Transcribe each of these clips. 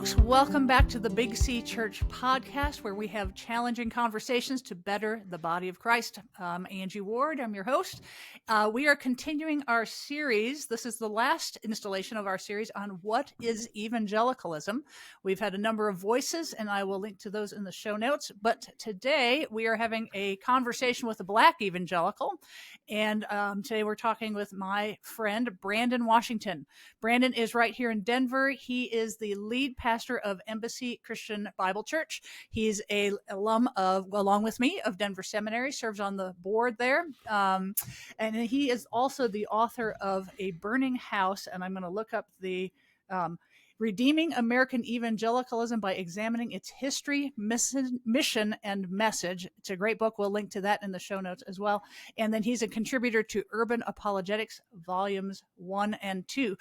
folks. Welcome back to the Big C Church podcast, where we have challenging conversations to better the body of Christ. I'm Angie Ward. I'm your host. We are continuing our series. This is the last installation of our series on what is evangelicalism. We've had a number of voices, and I will link to those in the show notes. But today we are having a conversation with a Black evangelical. And today we're talking with my friend, Brandon Washington. Brandon is right here in Denver. He is the lead pastor of Embassy Christian Bible Church. He's a alum of, along with me, of Denver Seminary, serves on the board there. And he is also the author of A Burning House. And I'm going to look up the Redeeming American Evangelicalism by Examining Its History, Mission, and Message. It's a great book. We'll link to that in the show notes as well. And then he's a contributor to Urban Apologetics, Volumes 1 and 2.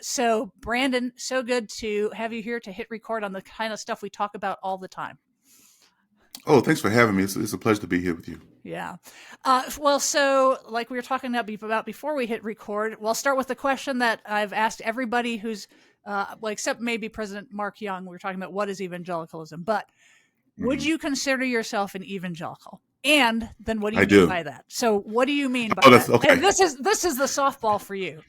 So, Brandon, so good to have you here to hit record on the kind of stuff we talk about all the time. Oh, thanks for having me. It's a pleasure to be here with you. Yeah. Well, so like we were talking about before we hit record, we'll start with the question that I've asked everybody who's except maybe President Mark Young. We were talking about what is evangelicalism, but would you consider yourself an evangelical? And then what do you mean by that? So what do you mean by that? Okay. And this is the softball for you.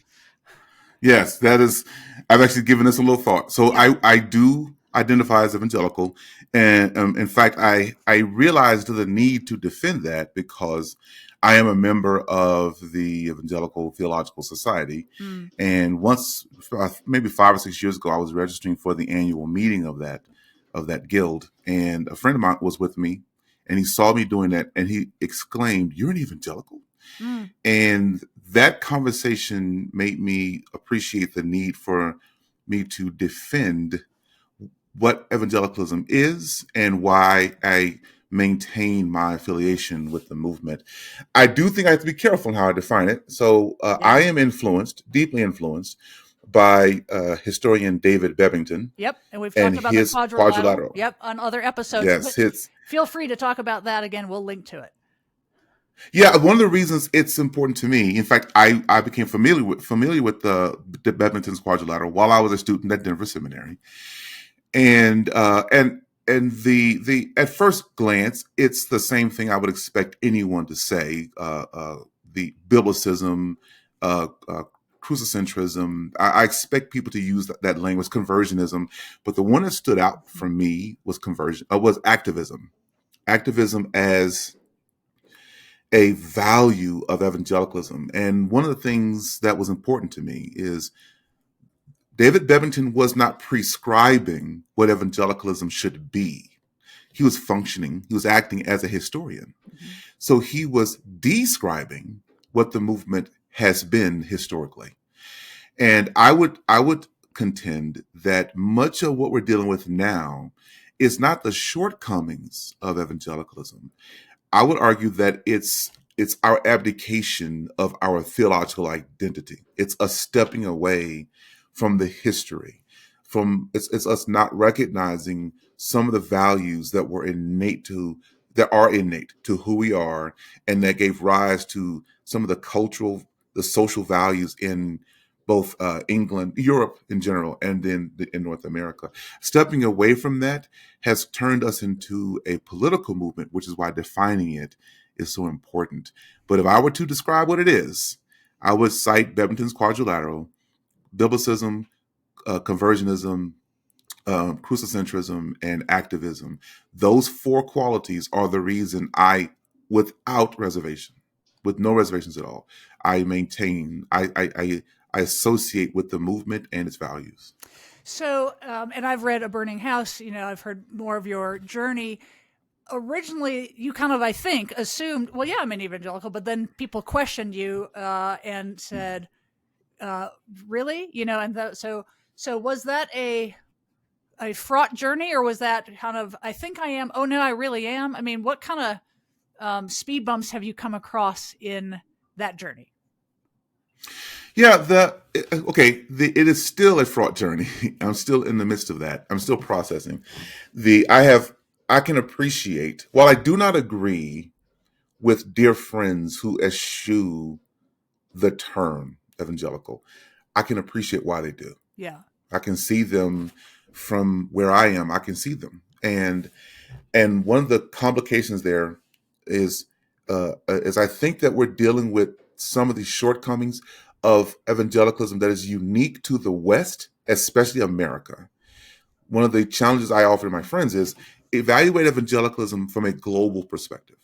Yes, that is. I've actually given this a little thought. So yeah. I do identify as evangelical, and in fact, I realized the need to defend that because I am a member of the Evangelical Theological Society, and once, maybe 5 or 6 years ago, I was registering for the annual meeting of that guild, and a friend of mine was with me, and he saw me doing that, and he exclaimed, "You're an evangelical?" And that conversation made me appreciate the need for me to defend what evangelicalism is and why I maintain my affiliation with the movement. I do think I have to be careful in how I define it. So I am deeply influenced by historian David Bebbington. Yep, and we've talked about the quadrilateral. Yep, on other episodes. Yes, feel free to talk about that again. We'll link to it. Yeah, one of the reasons it's important to me, in fact, I became familiar with the Bebbington's quadrilateral while I was a student at Denver Seminary. And the at first glance, it's the same thing I would expect anyone to say. The biblicism, crucicentrism. I expect people to use that language, conversionism. But the one that stood out for me was activism. Activism as a value of evangelicalism. And one of the things that was important to me is David Bebbington was not prescribing what evangelicalism should be. He was functioning, he was acting as a historian. So he was describing what the movement has been historically. And I would contend that much of what we're dealing with now is not the shortcomings of evangelicalism. I would argue that it's our abdication of our theological identity. It's a stepping away from the history, it's us not recognizing some of the values that are innate to who we are, and that gave rise to some of the social values in both England, Europe in general, and then in North America. Stepping away from that has turned us into a political movement, which is why defining it is so important. But if I were to describe what it is, I would cite Bebbington's quadrilateral, biblicism, conversionism, crucicentrism, and activism. Those 4 qualities are the reason without reservation, with no reservations at all, I maintain, I associate with the movement and its values. So, and I've read A Burning House, I've heard more of your journey. Originally, you kind of, I think, assumed, well, yeah, I'm an evangelical, but then people questioned you and said, really? So was that a fraught journey, or was that kind of, I think I am, oh no, I really am? I mean, what kind of speed bumps have you come across in that journey? Yeah, it is still a fraught journey. I'm still in the midst of that. I'm still processing. I can appreciate, while I do not agree with dear friends who eschew the term evangelical, I can appreciate why they do. Yeah. I can see them from where I am. I can see them, and one of the complications there is I think that we're dealing with some of the shortcomings of evangelicalism that is unique to the West, especially America. One of the challenges I offer to my friends is evaluate evangelicalism from a global perspective.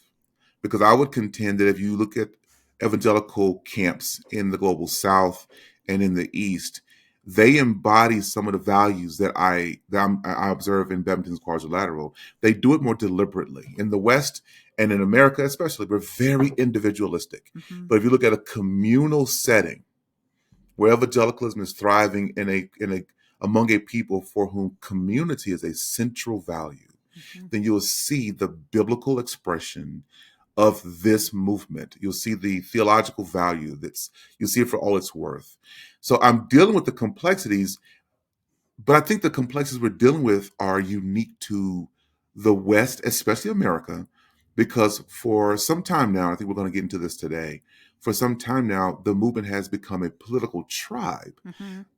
Because I would contend that if you look at evangelical camps in the global South and in the East, they embody some of the values I observe in Bebbington's Quadrilateral. They do it more deliberately. In the West and in America especially, we're very individualistic. Mm-hmm. But if you look at a communal setting where evangelicalism is thriving among a people for whom community is a central value, then you'll see the biblical expression of this movement. You'll see the theological value you'll see it for all it's worth. So I'm dealing with the complexities, but I think the complexities we're dealing with are unique to the West, especially America, because for some time now, I think we're going to get into this today, for some time now, the movement has become a political tribe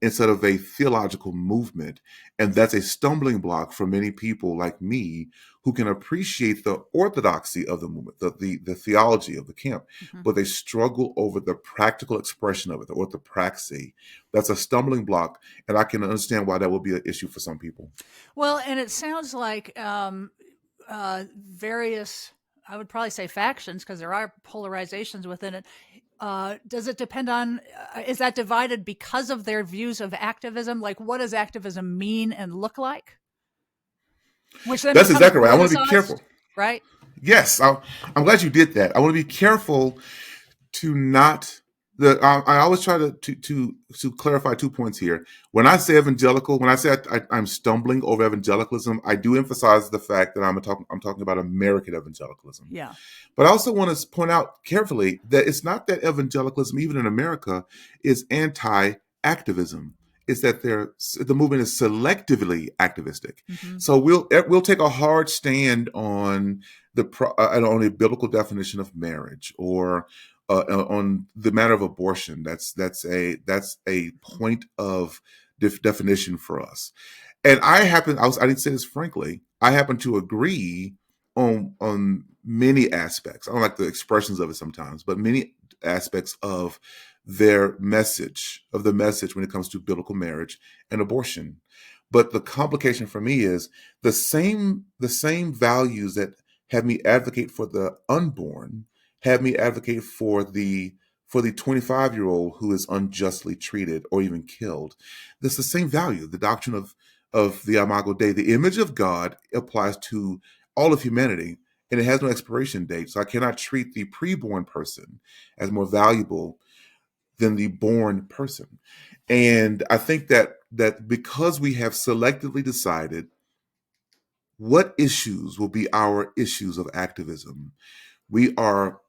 instead of a theological movement. And that's a stumbling block for many people like me who can appreciate the orthodoxy of the movement, the theology of the camp, but they struggle over the practical expression of it, the orthopraxy. That's a stumbling block. And I can understand why that would be an issue for some people. Well, and it sounds like various, I would probably say factions, because there are polarizations within it. Does it depend on, is that divided because of their views of activism? Like, what does activism mean and look like? Which then That's becomes exactly right. I want to be politicized, careful. right? Yes, I'm glad you did that. I want to be careful to not. I always try to clarify 2 points here. When I say evangelical, when I say I'm stumbling over evangelicalism, I do emphasize the fact that I'm talking about American evangelicalism. Yeah. But I also want to point out carefully that it's not that evangelicalism, even in America, is anti-activism. It's that the movement is selectively activistic. So we'll take a hard stand on on a biblical definition of marriage, or on the matter of abortion. That's a point of definition for us. And I didn't say this frankly. I happen to agree on many aspects. I don't like the expressions of it sometimes, but many aspects of the message when it comes to biblical marriage and abortion. But the complication for me is the same values that have me advocate for the unborn have me advocate for the 25-year-old who is unjustly treated or even killed. That's the same value. The doctrine of the Imago Dei, the image of God, applies to all of humanity, and it has no expiration date. So I cannot treat the preborn person as more valuable than the born person. And I think that because we have selectively decided what issues will be our issues of activism, we are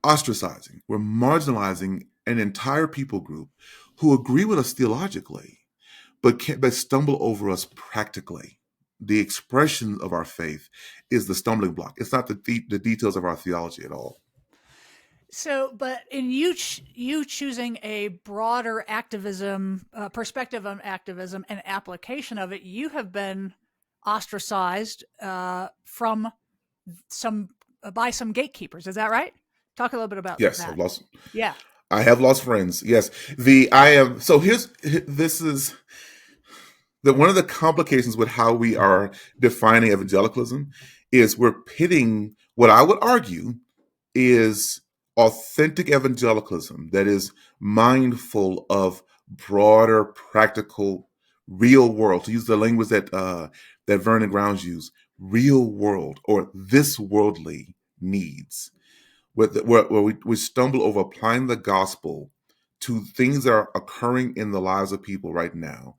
ostracizing, we're marginalizing an entire people group who agree with us theologically, but stumble over us practically. The expression of our faith is the stumbling block. It's not the details of our theology at all. So, but in you choosing a broader activism perspective on activism and application of it, you have been ostracized from by some gatekeepers. Is that right? Talk a little bit about Yes, that. I have lost friends. Yes, this is one of the complications with how we are defining evangelicalism is we're pitting what I would argue is authentic evangelicalism that is mindful of broader, practical, real world, to use the language that Vernon Grounds used, real world or this worldly needs, where we stumble over applying the gospel to things that are occurring in the lives of people right now.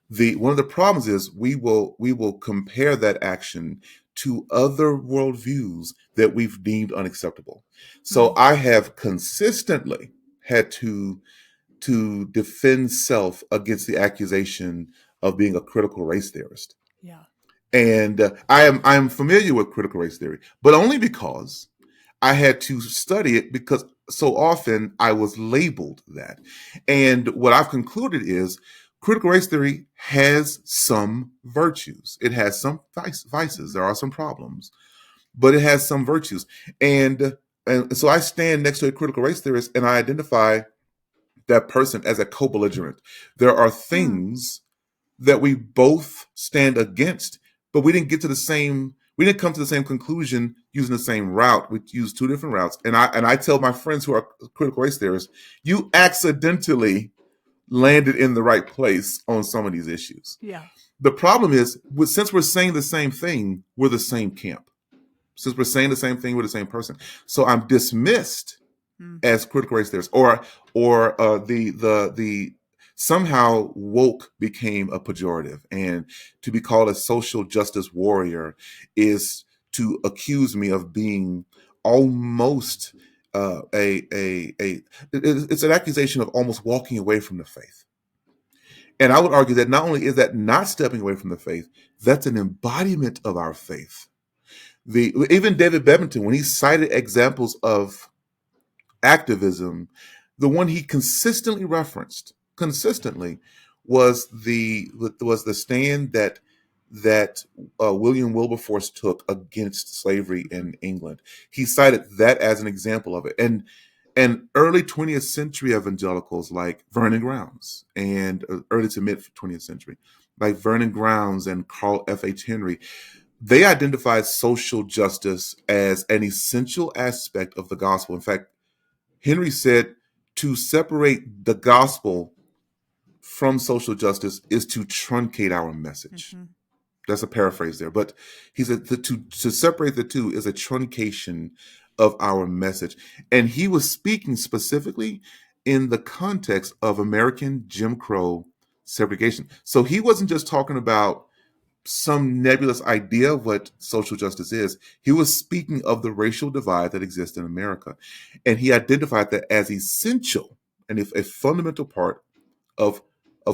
One of the problems is we will compare that action to other worldviews that we've deemed unacceptable. So I have consistently had to defend self against the accusation of being a critical race theorist. Yeah. And I'm familiar with critical race theory, but only because I had to study it, because so often I was labeled that. And what I've concluded is critical race theory has some virtues. It has some vices. There are some problems, but it has some virtues. And so I stand next to a critical race theorist and I identify that person as a co-belligerent. There are things that we both stand against, but we didn't come to the same conclusion using the same route. We used two different routes. And I tell my friends who are critical race theorists, you accidentally landed in the right place on some of these issues. Yeah. The problem is, since we're saying the same thing, we're the same camp. Since we're saying the same thing, we're the same person. So I'm dismissed as critical race theorists, or the somehow woke became a pejorative, and to be called a social justice warrior is to accuse me of being almost it's an accusation of almost walking away from the faith. And I would argue that not only is that not stepping away from the faith, that's an embodiment of our faith. Even David Bebbington, when he cited examples of activism, the one he consistently referenced was the stand that William Wilberforce took against slavery in England. He cited that as an example of it. And early 20th century evangelicals like Vernon Grounds, and early to mid 20th century, like Vernon Grounds and Carl F.H. Henry, they identified social justice as an essential aspect of the gospel. In fact, Henry said to separate the gospel from social justice is to truncate our message. Mm-hmm. That's a paraphrase there. But he said to separate the two is a truncation of our message. And he was speaking specifically in the context of American Jim Crow segregation. So he wasn't just talking about some nebulous idea of what social justice is. He was speaking of the racial divide that exists in America. And he identified that as essential and a fundamental part of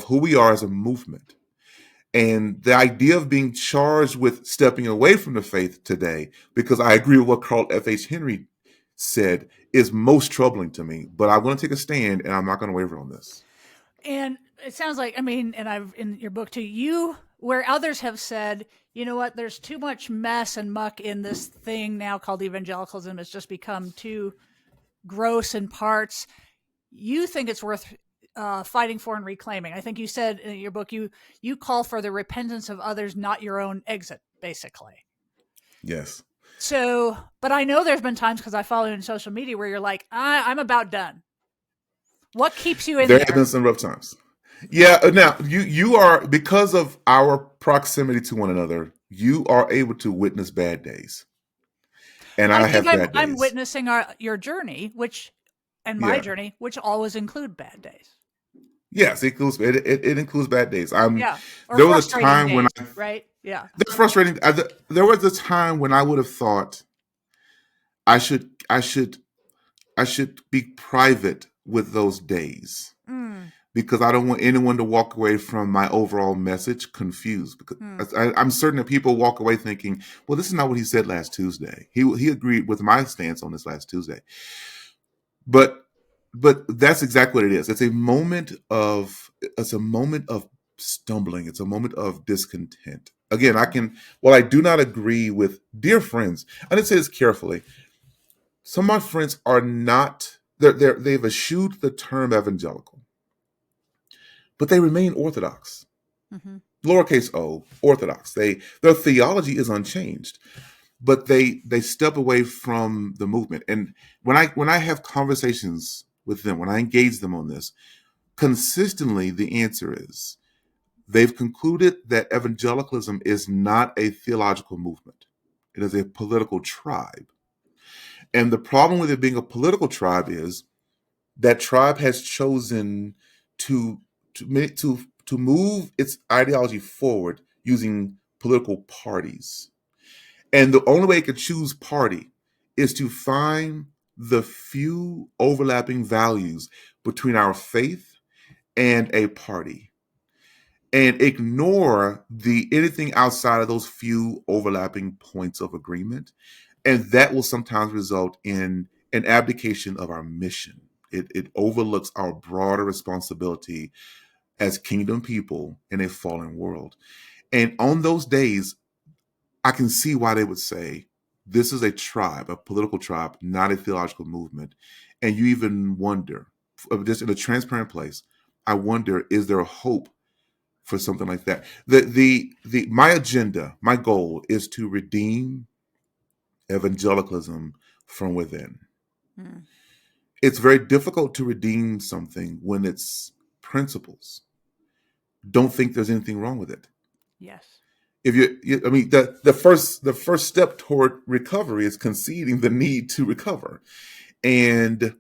who we are as a movement. And the idea of being charged with stepping away from the faith today, because I agree with what Carl F.H. Henry said, is most troubling to me. But I'm going to take a stand, and I'm not going to waver on this. And it sounds like, and I've in your book too, where others have said, you know what, there's too much mess and muck in this thing now called evangelicalism. It's just become too gross in parts. You think it's worth fighting for and reclaiming. I think you said in your book, you call for the repentance of others, not your own exit, basically. Yes. So, but I know there's been times, because I follow you on social media, where you're like, I'm about done. What keeps you in there? There have been some rough times. Yeah. Now you are, because of our proximity to one another, you are able to witness bad days. And I have bad days. I'm witnessing your journey, my journey, which always include bad days. Yes, it includes bad days. There was a time when That's frustrating. There was a time when I would have thought I should be private with those days, because I don't want anyone to walk away from my overall message confused. Because I'm certain that people walk away thinking, well, this is not what he said last Tuesday. He agreed with my stance on this last Tuesday. But that's exactly what it is. It's a moment of stumbling. It's a moment of discontent. Again, I do not agree with dear friends. I didn't say this carefully. Some of my friends are not, they've eschewed the term evangelical, but they remain orthodox. Mm-hmm. Lowercase o, orthodox. Their theology is unchanged, but they step away from the movement. And when I have conversations with them, when I engage them on this, consistently the answer is they've concluded that evangelicalism is not a theological movement. It is a political tribe. And the problem with it being a political tribe is that tribe has chosen to move its ideology forward using political parties. And the only way it could choose party is to find the few overlapping values between our faith and a party, and ignore anything outside of those few overlapping points of agreement. And that will sometimes result in an abdication of our mission. It overlooks our broader responsibility as kingdom people in a fallen world. And on those days, I can see why they would say, this is a tribe, a political tribe, not a theological movement. And you even wonder, just in a transparent place, I wonder, is there a hope for something like that? My agenda, my goal is to redeem evangelicalism from within. Mm. It's very difficult to redeem something when its principles don't think there's anything wrong with it. Yes. If I mean, the first step toward recovery is conceding the need to recover, and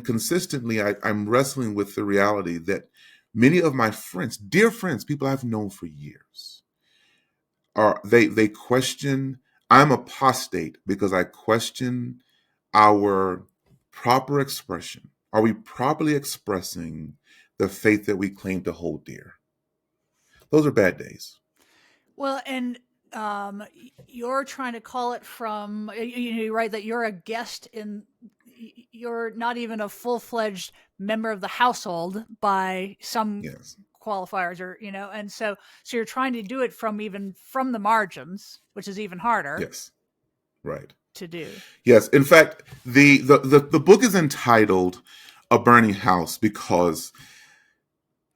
consistently, I'm wrestling with the reality that many of my friends, dear friends, people I've known for years, they question. I'm apostate because I question our proper expression. Are we properly expressing the faith that we claim to hold dear? Those are bad days. Well, and you're trying to call it from, you write that you're a guest in, you're not even a full-fledged member of the household by some Yes. qualifiers, or, and so you're trying to do it from the margins, which is even harder. Yes. Right. To do. Yes. In fact, the book is entitled "A Burning House" because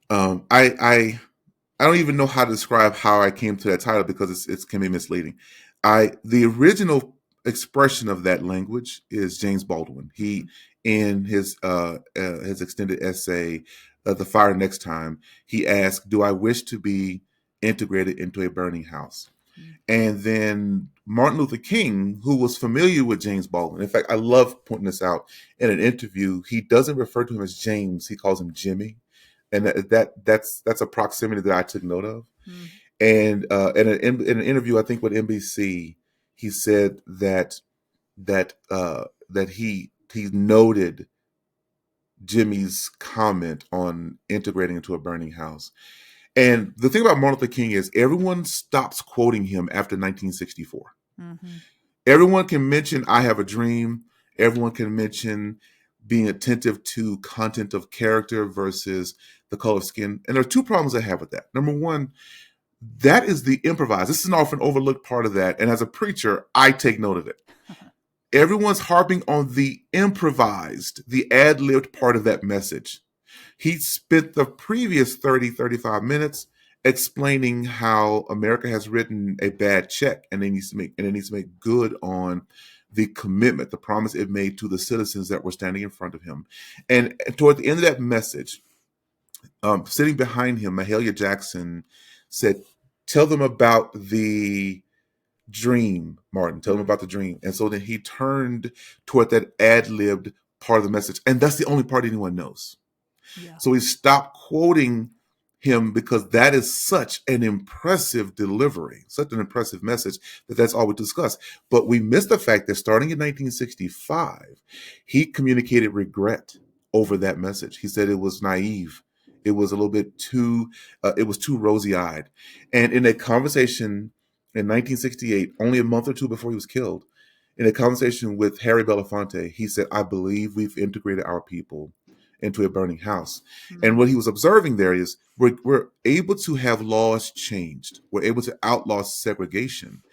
I don't even know how to describe how I came to that title because it can be misleading. The original expression of that language is James Baldwin. He, in his extended essay, "The Fire Next Time," he asked, "Do I wish to be integrated into a burning house?" And then Martin Luther King, who was familiar with James Baldwin. In fact, I love pointing this out in an interview. He doesn't refer to him as James; he calls him Jimmy, and that's a proximity that I took note of. And in an interview, I think with NBC, he said that he noted Jimmy's comment on integrating into a burning house. And the thing about Martin Luther King is everyone stops quoting him after 1964. Mm-hmm. Everyone can mention "I Have a Dream." Everyone can mention being attentive to content of character versus the color of skin. And there are two problems I have with that. Number one, that is the improvised. This is an often overlooked part of that. And as a preacher, I take note of it. Everyone's harping on the improvised, the ad-libbed part of that message. He spent the previous 35 minutes explaining how America has written a bad check and it needs to make good on the commitment, the promise it made to the citizens that were standing in front of him. And toward the end of that message, sitting behind him, Mahalia Jackson said, "Tell them about the dream, Martin. Tell them about the dream." And so then he turned toward that ad-libbed part of the message. And that's the only part anyone knows. Yeah. So he stopped quoting him because that is such an impressive delivery, such an impressive message that's all we discuss. But we missed the fact that starting in 1965, he communicated regret over that message. He said it was naive. It was a little bit too, it was too rosy-eyed. And in a conversation in 1968, only a month or two before he was killed, in a conversation with Harry Belafonte, he said, "I believe we've integrated our people into a burning house." Mm-hmm. And what he was observing there is we're able to have laws changed. We're able to outlaw segregation.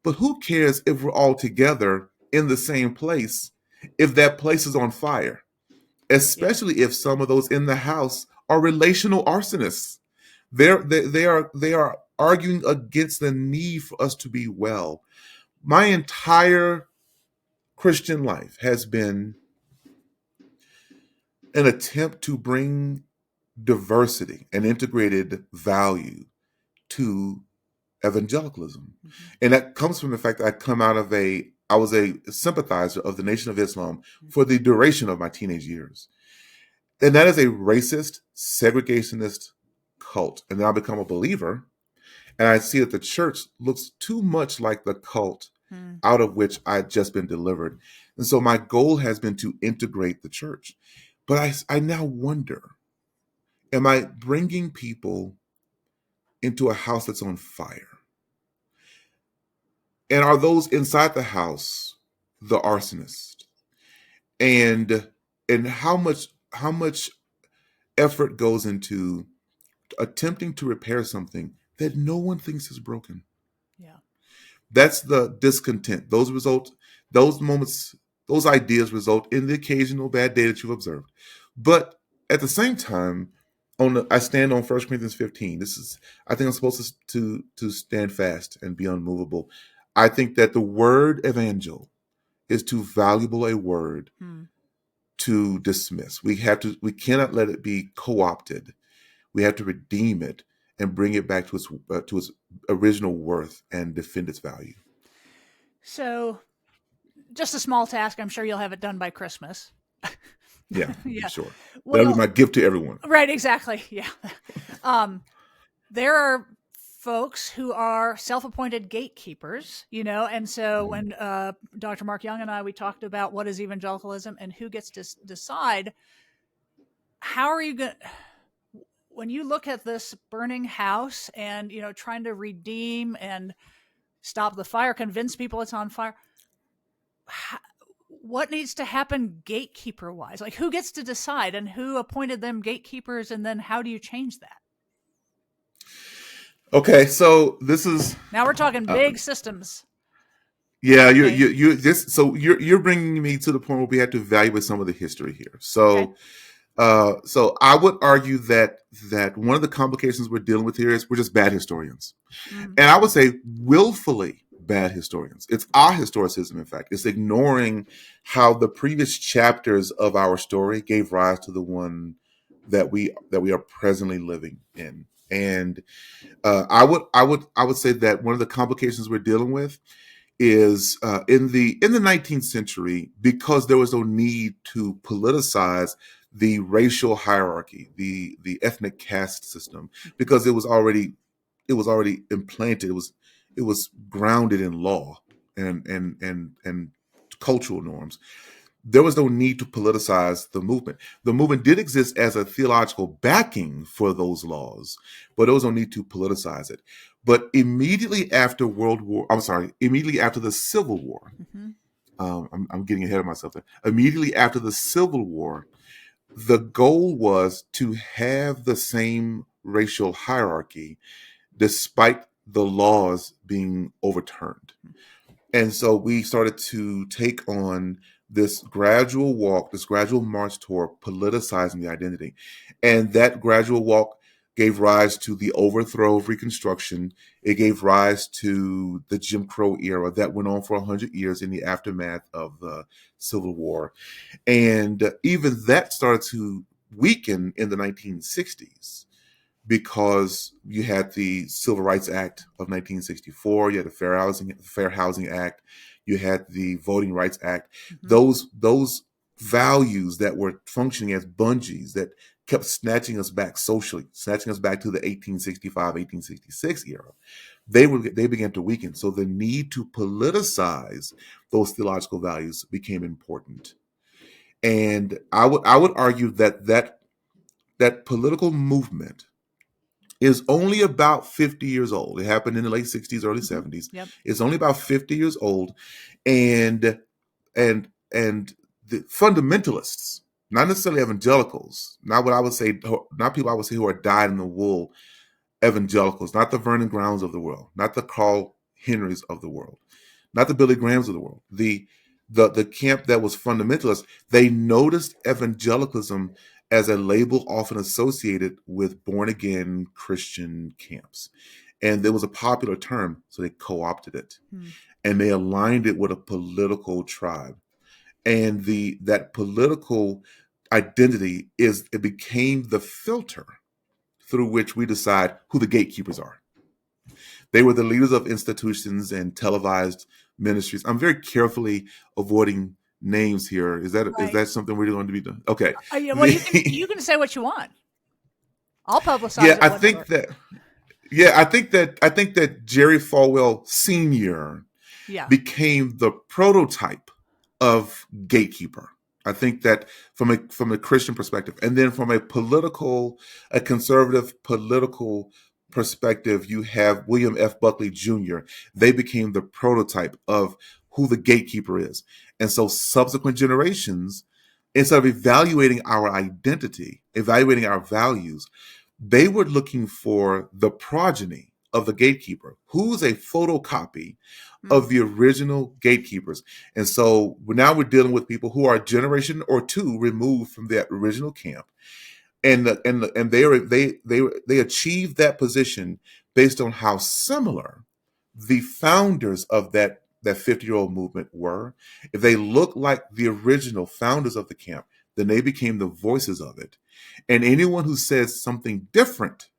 But who cares if we're all together in the same place if that place is on fire? Especially if some of those in the house are relational arsonists. They are arguing against the need for us to be well. My entire Christian life has been an attempt to bring diversity and integrated value to evangelicalism. Mm-hmm. And that comes from the fact that I was a sympathizer of the Nation of Islam for the duration of my teenage years. And that is a racist, segregationist cult. And then I become a believer, and I see that the church looks too much like the cult out of which I'd just been delivered. And so my goal has been to integrate the church. But I now wonder, am I bringing people into a house that's on fire? And are those inside the house the arsonists? And how much effort goes into attempting to repair something that no one thinks is broken. Yeah. That's the discontent. Those moments, those ideas result in the occasional bad day that you've observed. But at the same time, I stand on 1 Corinthians 15. I think I'm supposed to stand fast and be unmovable. I think that the word evangel is too valuable a word to dismiss. We cannot let it be co-opted. We have to redeem it and bring it back to its original worth and defend its value. So, just a small task. I'm sure you'll have it done by Christmas. Yeah, Yeah. sure. Well, That'll be my gift to everyone. Right, exactly. Yeah. There are folks who are self-appointed gatekeepers, and so when Dr. Mark Young and I, we talked about what is evangelicalism and who gets to decide, how are you going to, when you look at this burning house and, trying to redeem and stop the fire, convince people it's on fire, what needs to happen gatekeeper wise? Like, who gets to decide and who appointed them gatekeepers? And then how do you change that? Okay. So this is, now we're talking big systems. Yeah. You're bringing me to the point where we have to evaluate some of the history here. So, so I would argue that one of the complications we're dealing with here is we're just bad historians. And I would say willfully bad historians. It's ahistoricism, in fact. It's ignoring how the previous chapters of our story gave rise to the one that we are presently living in. And I would say that one of the complications we're dealing with is in the 19th century, because there was no need to politicize the racial hierarchy, the ethnic caste system, because it was already implanted. It was grounded in law and cultural norms. There was no need to politicize the movement. The movement did exist as a theological backing for those laws, but there was no need to politicize it. But immediately after immediately after the Civil War, I'm getting ahead of myself there. Immediately after the Civil War, the goal was to have the same racial hierarchy despite the laws being overturned. And so we started to take on this gradual march toward politicizing the identity. And that gradual walk gave rise to the overthrow of Reconstruction. It gave rise to the Jim Crow era that went on for 100 years in the aftermath of the Civil War. And even that started to weaken in the 1960s. Because you had the Civil Rights Act of 1964, you had the Fair Housing Act, you had the Voting Rights Act. Those values that were functioning as bungees that kept snatching us back socially, snatching us back to the 1865, 1866 era, they began to weaken. So the need to politicize those theological values became important. And I would argue that political movement is only about 50 years old. It happened in the late 60s, early 70s. Yep. It's only about 50 years old. And the fundamentalists, not necessarily evangelicals, not people I would say who are dyed in the wool evangelicals, not the Vernon Browns of the world, not the Carl Henrys of the world, not the Billy Grahams of the world. The camp that was fundamentalist, they noticed evangelicalism as a label often associated with born-again Christian camps. And there was a popular term, so they co-opted it. And they aligned it with a political tribe. And that political identity it became the filter through which we decide who the gatekeepers are. They were the leaders of institutions and televised ministries. I'm very carefully avoiding names here. Is that something we're going to be doing? Okay. Well, you can say what you want. I'll publicize. Yeah, I think that Jerry Falwell Sr. became the prototype of gatekeeper. I think that from a Christian perspective, and then from a conservative political perspective, you have William F. Buckley Jr. They became the prototype of who the gatekeeper is. And so subsequent generations instead of evaluating our identity, evaluating our values, they were looking for the progeny of the gatekeeper, who's a photocopy of the original gatekeepers. And so now we're dealing with people who are a generation or two removed from that original camp. And they achieved that position based on how similar the founders of that 50-year-old movement were. If they looked like the original founders of the camp, then they became the voices of it. And anyone who says something different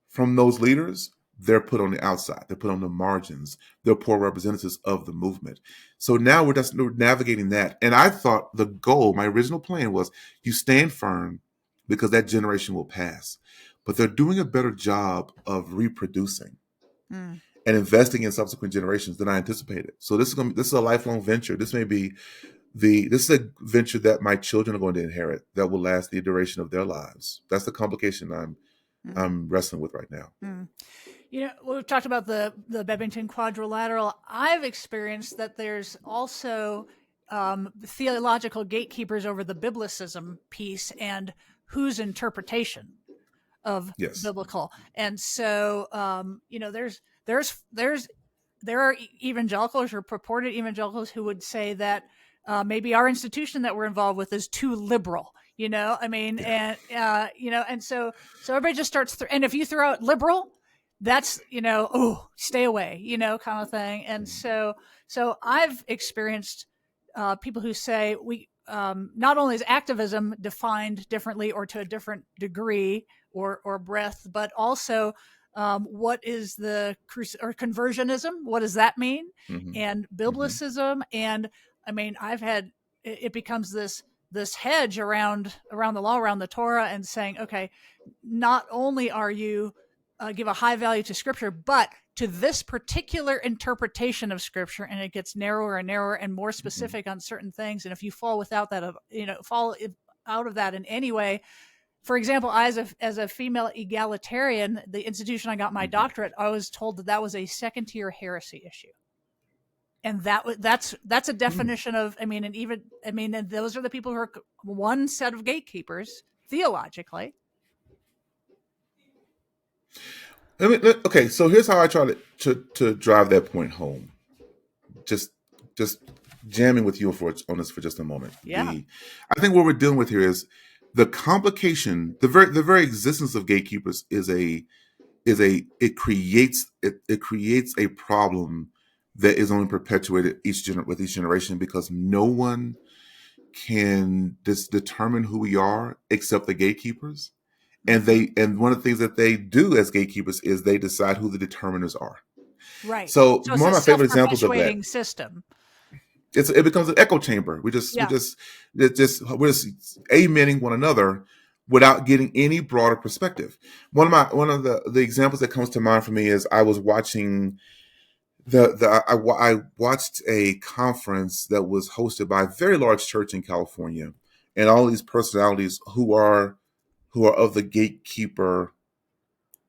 from those leaders, they're put on the outside. They're put on the margins. They're poor representatives of the movement. So now we're navigating that. And I thought the goal, my original plan was you stand firm because that generation will pass. But they're doing a better job of reproducing and investing in subsequent generations than I anticipated. So this is a lifelong venture. This is a venture that my children are going to inherit that will last the duration of their lives. That's the complication I'm wrestling with right now. We've talked about the Bebbington Quadrilateral. I've experienced that there's also theological gatekeepers over the biblicism piece and whose interpretation of biblical. And so, there are evangelicals or purported evangelicals who would say that maybe our institution that we're involved with is too liberal. And so everybody just starts. And if you throw out liberal, that's stay away, kind of thing. And so I've experienced people who say we not only is activism defined differently or to a different degree or breadth, but also what is the conversionism? What does that mean? And biblicism. And I've had it becomes this hedge around the law, around the Torah, and saying, okay, not only are you give a high value to Scripture, but to this particular interpretation of Scripture, and it gets narrower and narrower and more specific on certain things. And if you fall without that, fall out of that in any way. For example, as a female egalitarian, the institution I got my doctorate, I was told that was a second-tier heresy issue. And that's a definition of, and those are the people who are one set of gatekeepers theologically. Okay, so here's how I try to drive that point home. Just jamming with you on this for just a moment. Yeah. I think what we're dealing with here is the complication. The very existence of gatekeepers it creates a problem that is only perpetuated with each generation, because no one can determine who we are except the gatekeepers. And one of the things that they do as gatekeepers is they decide who the determiners are. Right. So one of my favorite examples of that system. It becomes an echo chamber. We're just amening one another without getting any broader perspective. One of the examples that comes to mind for me is I was watching I watched a conference that was hosted by a very large church in California, and all these personalities who are of the gatekeeper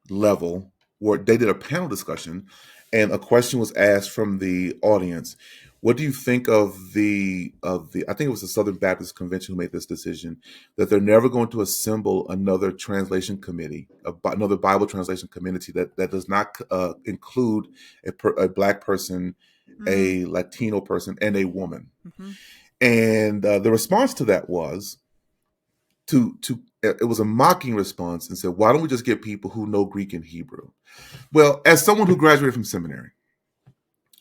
level, where they did a panel discussion, and a question was asked from the audience. What do you think of the I think it was the Southern Baptist Convention who made this decision that they're never going to assemble another translation committee, another Bible translation community that does not include a Black person, a Latino person, and a woman. And the response to that was it was a mocking response, and said, why don't we just get people who know Greek and Hebrew? Well, as someone who graduated from seminary,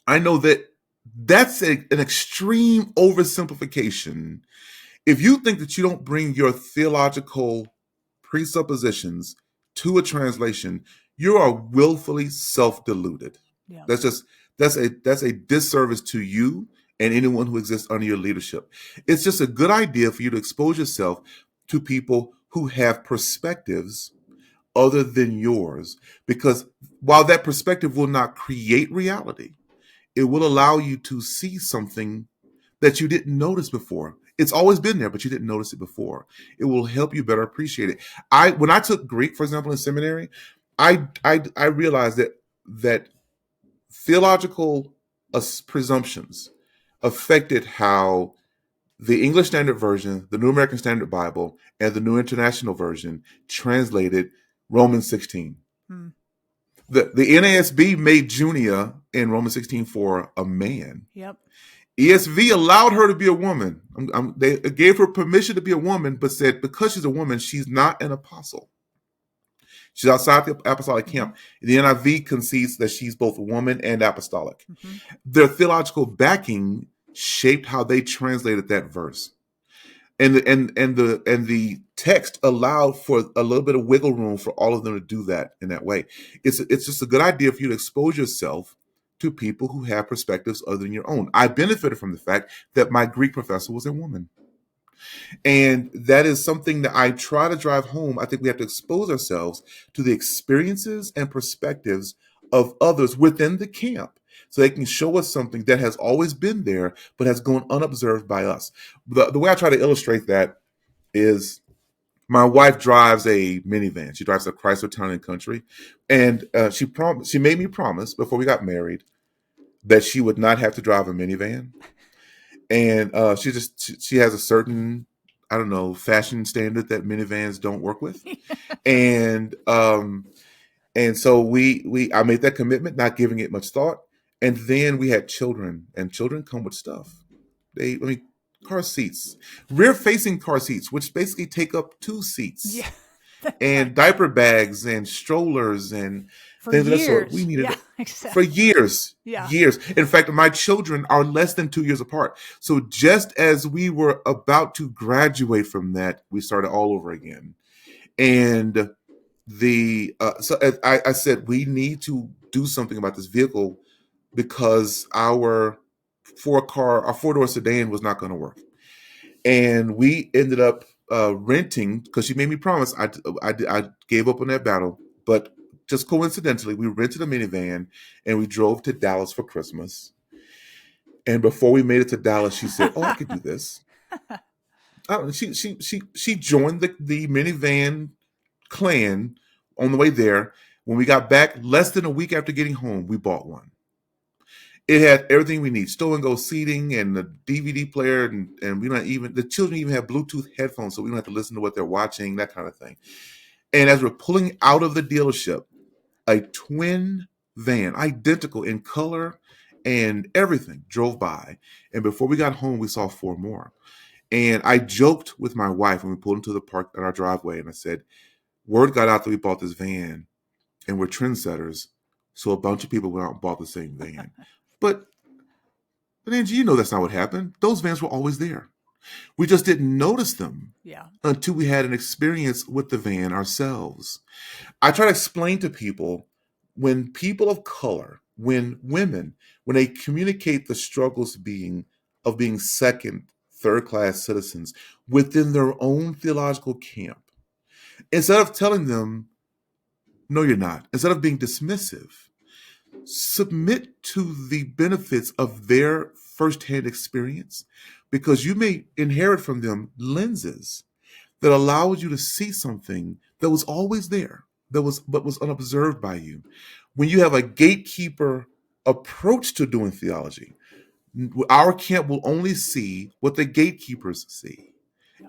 I know that that's an extreme oversimplification. If you think that you don't bring your theological presuppositions to a translation, you are willfully self-deluded. Yeah. That's a disservice to you and anyone who exists under your leadership. It's just a good idea for you to expose yourself to people who have perspectives other than yours, because while that perspective will not create reality, it will allow you to see something that you didn't notice before. It's always been there, but you didn't notice it before. It will help you better appreciate it. When I took Greek, for example, in seminary, I realized that theological presumptions affected how the English Standard Version, the New American Standard Bible, and the New International Version translated Romans 16. Hmm. The NASB made Junia in Romans 16 for a man. Yep. ESV allowed her to be a woman. They gave her permission to be a woman, but said because she's a woman, she's not an apostle. She's outside the apostolic camp. The NIV concedes that she's both a woman and apostolic. Their theological backing shaped how they translated that verse. And the text allowed for a little bit of wiggle room for all of them to do that in that way. It's just a good idea for you to expose yourself to people who have perspectives other than your own. I benefited from the fact that my Greek professor was a woman. And that is something that I try to drive home. I think we have to expose ourselves to the experiences and perspectives of others within the camp so they can show us something that has always been there, but has gone unobserved by us. The way I try to illustrate that is my wife drives a minivan. She drives a Chrysler Town & Country. And she made me promise before we got married that she would not have to drive a minivan. And she has a certain, I don't know, fashion standard that minivans don't work with. And so I made that commitment, not giving it much thought. And then we had children, and children come with stuff. Car seats, rear facing car seats, which basically take up 2 seats. Yeah. And diaper bags and strollers and things of that sort. We needed it exactly. for years. Yeah. Years. In fact, my children are less than 2 years apart. So just as we were about to graduate from that, we started all over again. And so I said, we need to do something about this vehicle because our 4-door sedan was not going to work. And we ended up renting, because she made me promise. I gave up on that battle, but just coincidentally, we rented a minivan and we drove to Dallas for Christmas. And before we made it to Dallas, she said, "Oh, I could do this." She joined the minivan clan on the way there. When we got back, less than a week after getting home, we bought one. It had everything we need: stow and go seating and the DVD player, and we don't even, the children even have Bluetooth headphones, so we don't have to listen to what they're watching, that kind of thing. And as we're pulling out of the dealership, a twin van, identical in color and everything, drove by. And before we got home, we saw 4 more. And I joked with my wife when we pulled into the park in our driveway, and I said, word got out that we bought this van, and we're trendsetters, so a bunch of people went out and bought the same van. But Angie, you know that's not what happened. Those vans were always there. We just didn't notice them until we had an experience with the van ourselves. I try to explain to people, when people of color, when women, when they communicate the struggles of being second, third-class citizens within their own theological camp, instead of telling them, no, you're not, instead of being dismissive, submit to the benefits of their firsthand experience, because you may inherit from them lenses that allows you to see something that was always there, but was unobserved by you. When you have a gatekeeper approach to doing theology, our camp will only see what the gatekeepers see,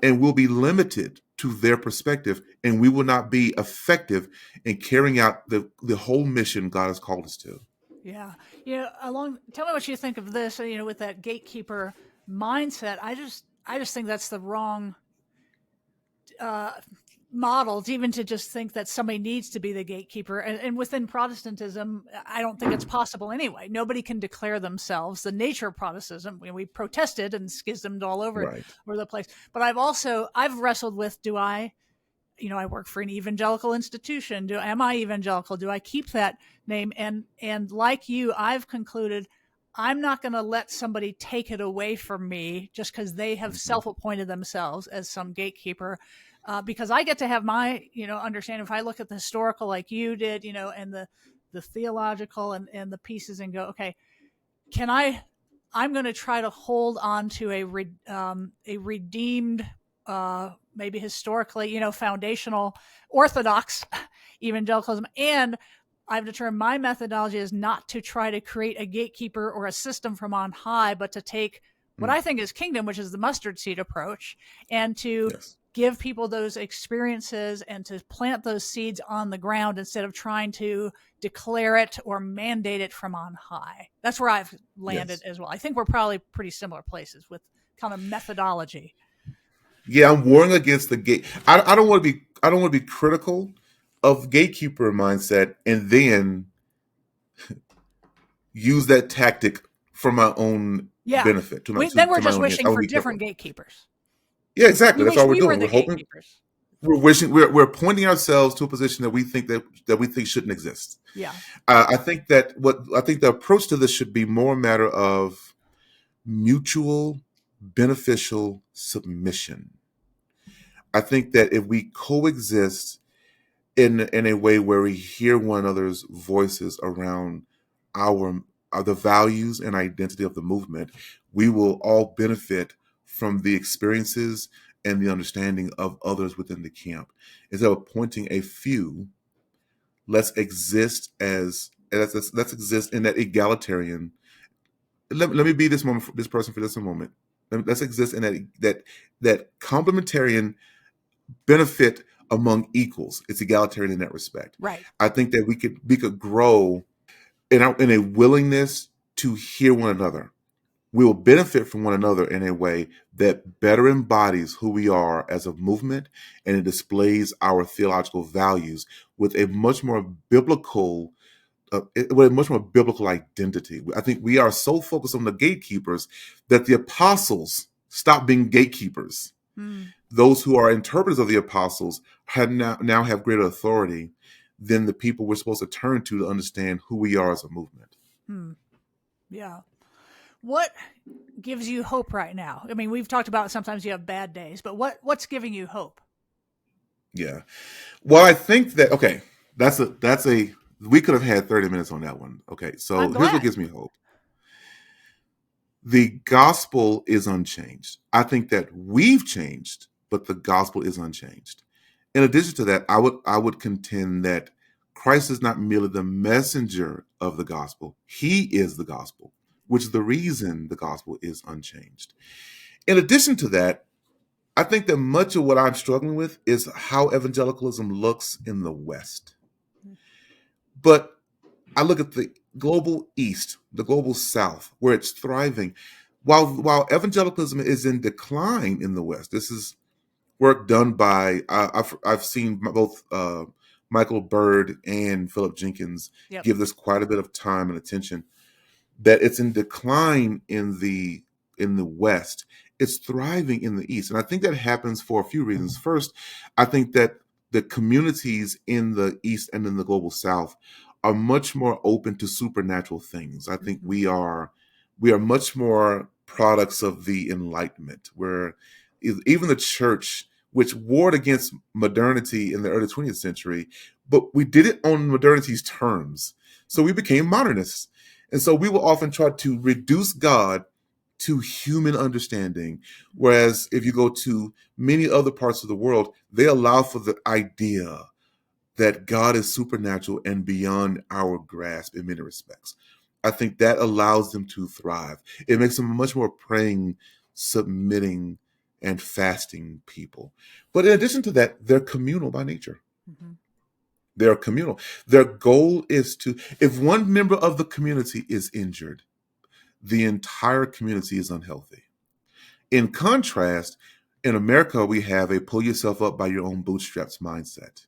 and we'll be limited to their perspective, and we will not be effective in carrying out the whole mission God has called us to. Yeah. Tell me what you think of this, with that gatekeeper mindset. I just think that's the wrong model, even to just think that somebody needs to be the gatekeeper. And within Protestantism, I don't think it's possible anyway. Nobody can declare themselves. The nature of Protestantism, we protested and schismed all over the place. But I've wrestled with, do I work for an evangelical institution. Am I evangelical? Do I keep that name? And like you, I've concluded I'm not going to let somebody take it away from me just because they have self-appointed themselves as some gatekeeper. Because I get to have my, understanding. If I look at the historical like you did, and the theological and the pieces, and go, okay, I'm going to try to hold on to a redeemed, maybe historically, foundational orthodox evangelicalism. And I've determined my methodology is not to try to create a gatekeeper or a system from on high, but to take what I think is kingdom, which is the mustard seed approach, and to Yes. give people those experiences and to plant those seeds on the ground instead of trying to declare it or mandate it from on high. That's where I've landed Yes. as well. I think we're probably pretty similar places with kind of methodology. Yeah, I'm warring against the gate. I don't want to be. I don't want to be critical of gatekeeper mindset and then use that tactic for my own benefit. Then we're to my just own ends. wishing I would for be different careful. gatekeepers. Yeah, exactly. We That's wish all we're we were doing. the We're hoping. gatekeepers. We're wishing. We're pointing ourselves to a position that we think shouldn't exist. Yeah. I think that the approach to this should be more a matter of mutual beneficial submission. I think that if we coexist in a way where we hear one another's voices around our the values and identity of the movement, we will all benefit from the experiences and the understanding of others within the camp. Instead of appointing a few, let's exist let's exist in that egalitarian. Let me be this person for just a moment. Let's exist in that complementarian benefit among equals. It's egalitarian in that respect. Right. I think that we could grow in a willingness to hear one another. We will benefit from one another in a way that better embodies who we are as a movement, and it displays our theological values with a much more biblical identity. I think we are so focused on the gatekeepers that the apostles stopped being gatekeepers. Those who are interpreters of the apostles now have greater authority than the people we're supposed to turn to understand who we are as a movement. Yeah. What gives you hope right now? I mean, we've talked about sometimes you have bad days, but what's giving you hope? Yeah. Well, I think that, okay, we could have had 30 minutes on that one. Okay. So here's what gives me hope. The gospel is unchanged. I think that we've changed, but the gospel is unchanged. In addition to that, I would contend that Christ is not merely the messenger of the gospel. He is the gospel, which is the reason the gospel is unchanged. In addition to that, I think that much of what I'm struggling with is how evangelicalism looks in the West. But I look at the global East, the global South, where it's thriving. While evangelicalism is in decline in the West, this is work done by I've seen both Michael Bird and Philip Jenkins give this quite a bit of time and attention. That it's in decline in the West, it's thriving in the East, and I think that happens for a few reasons. First, I think that the communities in the East and in the global South are much more open to supernatural things. I think we are much more products of the Enlightenment, where even the church, which warred against modernity in the early 20th century, but we did it on modernity's terms. So we became modernists. And so we will often try to reduce God to human understanding. Whereas if you go to many other parts of the world, they allow for the idea that God is supernatural and beyond our grasp in many respects. I think that allows them to thrive. It makes them much more praying, submitting, and fasting people. But in addition to that, they're communal by nature. They're communal. Their goal is if one member of the community is injured, the entire community is unhealthy. In contrast, in America, we have a pull yourself up by your own bootstraps mindset.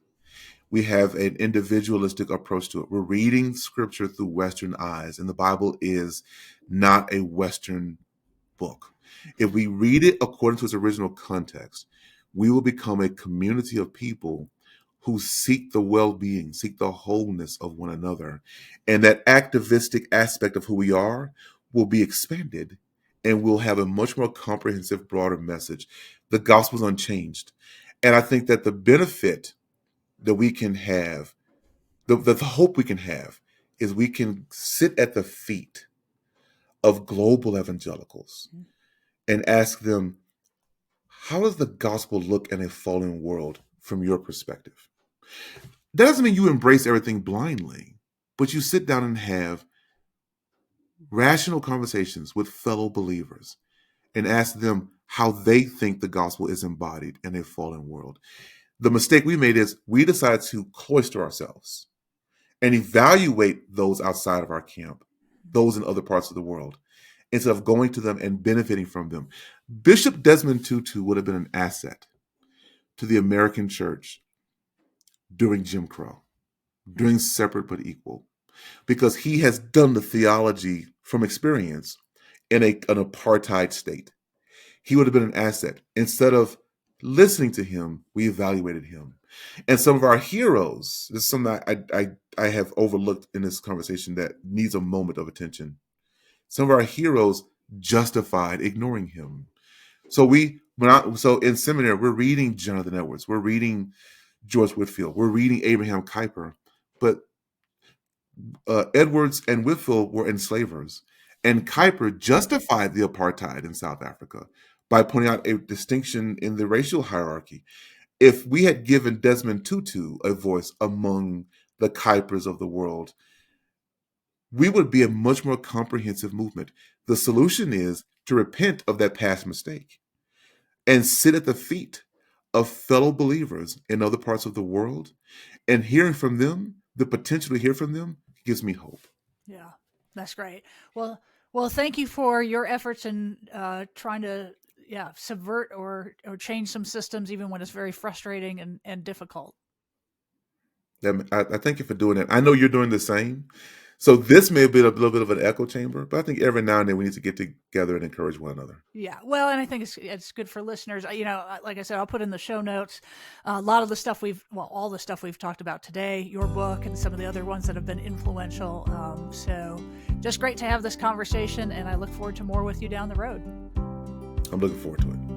We have an individualistic approach to it. We're reading scripture through Western eyes, and the Bible is not a Western book. If we read it according to its original context, we will become a community of people who seek the well-being, seek the wholeness of one another. And that activistic aspect of who we are will be expanded, and we'll have a much more comprehensive, broader message. The gospel is unchanged. And I think that the benefit that we can have, the hope we can have, is we can sit at the feet of global evangelicals and ask them, how does the gospel look in a fallen world from your perspective? That doesn't mean you embrace everything blindly, but you sit down and have rational conversations with fellow believers and ask them how they think the gospel is embodied in a fallen world. The mistake we made is we decided to cloister ourselves and evaluate those outside of our camp, those in other parts of the world, instead of going to them and benefiting from them. Bishop Desmond Tutu would have been an asset to the American church during Jim Crow, during Separate but Equal, because he has done the theology from experience in an apartheid state. He would have been an asset. Instead of listening to him, we evaluated him. And some of our heroes, this is something I have overlooked in this conversation that needs a moment of attention. Some of our heroes justified ignoring him. So in seminary, we're reading Jonathan Edwards, we're reading George Whitefield, we're reading Abraham Kuyper, but Edwards and Whitefield were enslavers, and Kuyper justified the apartheid in South Africa by pointing out a distinction in the racial hierarchy. If we had given Desmond Tutu a voice among the Kuypers of the world, we would be a much more comprehensive movement. The solution is to repent of that past mistake and sit at the feet of fellow believers in other parts of the world, and hearing from them, the potential to hear from them, gives me hope. Yeah, that's great. Well, thank you for your efforts in trying to subvert or change some systems, even when it's very frustrating and difficult. I thank you for doing it. I know you're doing the same. So this may be a little bit of an echo chamber, but I think every now and then we need to get together and encourage one another. Yeah, well, and I think it's good for listeners. Like I said, I'll put in the show notes a lot of the stuff all the stuff we've talked about today, your book and some of the other ones that have been influential. So just great to have this conversation, and I look forward to more with you down the road. I'm looking forward to it.